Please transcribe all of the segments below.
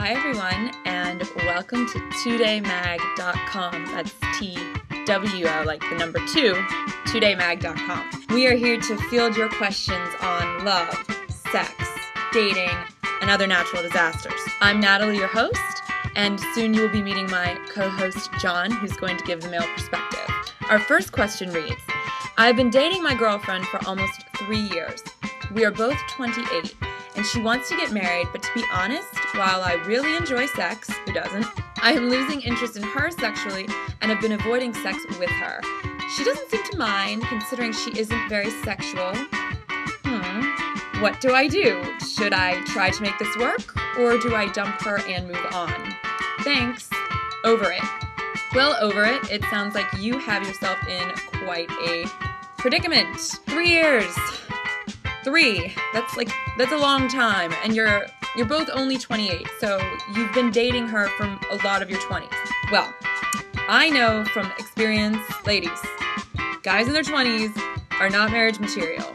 Hi everyone, and welcome to twodaymag.com. That's T-W, like the number 2, twodaymag.com. We are here to field your questions on love, sex, dating, and other natural disasters. I'm Natalie, your host, and soon you will be meeting my co-host John, who's going to give the male perspective. Our first question reads, I've been dating my girlfriend for almost 3 years. We are both 28. And she wants to get married, but to be honest, while I really enjoy sex, who doesn't, I am losing interest in her sexually and have been avoiding sex with her. She doesn't seem to mind, considering she isn't very sexual. What do I do? Should I try to make this work, or do I dump her and move on? Thanks. Over it. Well, over it. It sounds like you have yourself in quite a predicament. 3 years. 3. That's a long time, and you're both only 28, so you've been dating her from a lot of your 20s. Well, I know from experience, ladies, guys in their 20s are not marriage material.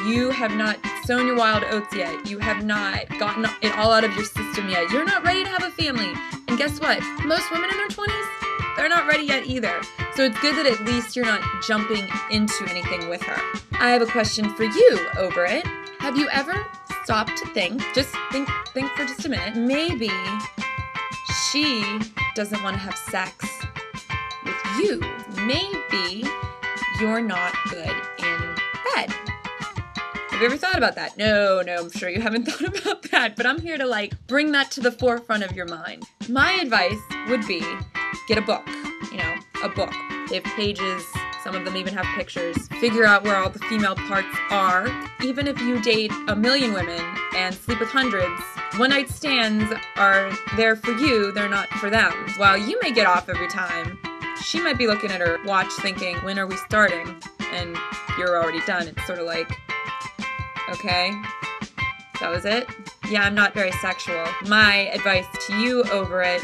You have not sown your wild oats yet. You have not gotten it all out of your system yet. You're not ready to have a family. And guess what? Most women in their 20s, they're not ready yet either. So it's good that at least you're not jumping into anything with her. I have a question for you, over it. Have you ever stopped to think, just think for just a minute, maybe she doesn't want to have sex with you. Maybe you're not good in bed. Have you ever thought about that? No, I'm sure you haven't thought about that, but I'm here to bring that to the forefront of your mind. My advice would be get a book, a book. They have pages, some of them even have pictures. Figure out where all the female parts are. Even if you date a million women and sleep with hundreds, one-night stands are there for you, they're not for them. While you may get off every time, she might be looking at her watch thinking, when are we starting? And you're already done. It's sort of like, okay, that was it? Yeah, I'm not very sexual. My advice to you, over it,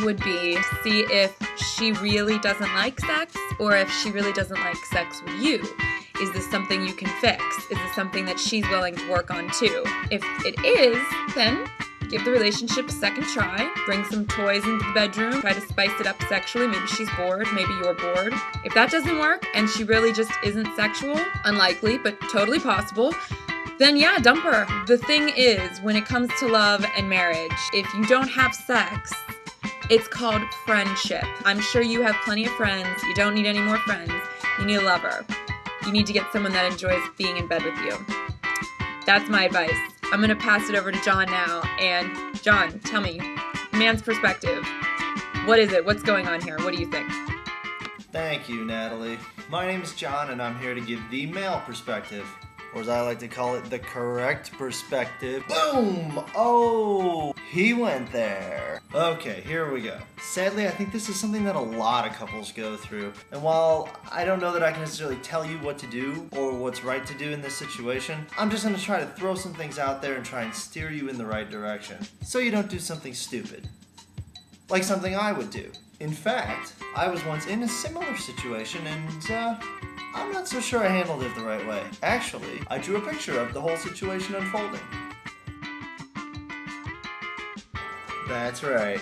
would be see if she really doesn't like sex, or if she really doesn't like sex with you. Is this something you can fix? Is this something that she's willing to work on too? If it is, then give the relationship a second try. Bring some toys into the bedroom. Try to spice it up sexually. Maybe she's bored. Maybe you're bored. If that doesn't work and she really just isn't sexual, unlikely, but totally possible, then yeah, dump her. The thing is, when it comes to love and marriage, if you don't have sex, it's called friendship. I'm sure you have plenty of friends. You don't need any more friends. You need a lover. You need to get someone that enjoys being in bed with you. That's my advice. I'm going to pass it over to John now. And John, tell me, man's perspective, what is it? What's going on here? What do you think? Thank you, Natalie. My name is John, and I'm here to give the male perspective. Or as I like to call it, the correct perspective. Boom! Oh, he went there. Okay, here we go. Sadly, I think this is something that a lot of couples go through. And while I don't know that I can necessarily tell you what to do or what's right to do in this situation, I'm just going to try to throw some things out there and try and steer you in the right direction, so you don't do something stupid. Like something I would do. In fact, I was once in a similar situation, and I'm not so sure I handled it the right way. Actually, I drew a picture of the whole situation unfolding. That's right.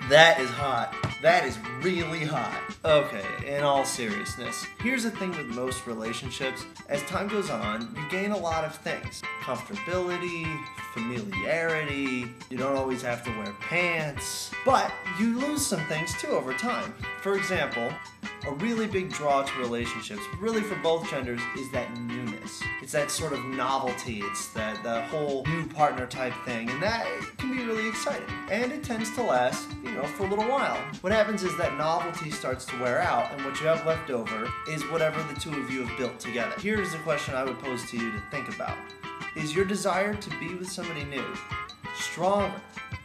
That is hot. That is really hot. Okay, in all seriousness, here's the thing with most relationships. As time goes on, you gain a lot of things. Comfortability, familiarity, you don't always have to wear pants, but you lose some things too over time. For example, a really big draw to relationships, really for both genders, is that newness. It's that sort of novelty, it's that whole new partner type thing, and that can be really exciting. And it tends to last, for a little while. What happens is that novelty starts to wear out, and what you have left over is whatever the two of you have built together. Here's a question I would pose to you to think about. Is your desire to be with somebody new stronger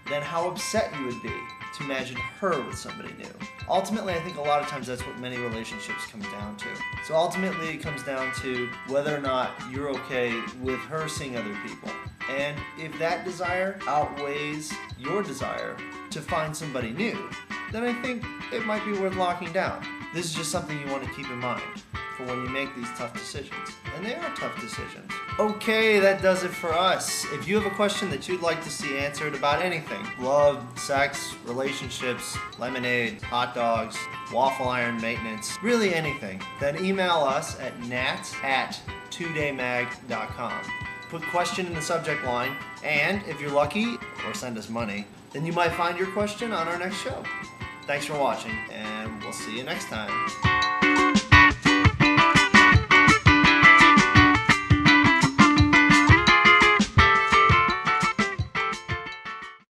than how upset you would be to imagine her with somebody new? Ultimately, I think a lot of times that's what many relationships come down to. So ultimately, it comes down to whether or not you're okay with her seeing other people. And if that desire outweighs your desire to find somebody new, then I think it might be worth locking down. This is just something you want to keep in mind. for when you make these tough decisions. And they are tough decisions. Okay, that does it for us. If you have a question that you'd like to see answered about anything, love, sex, relationships, lemonade, hot dogs, waffle iron maintenance, really anything, then email us at nat@twodaymag.com. Put question in the subject line, and if you're lucky, or send us money, then you might find your question on our next show. Thanks for watching, and we'll see you next time.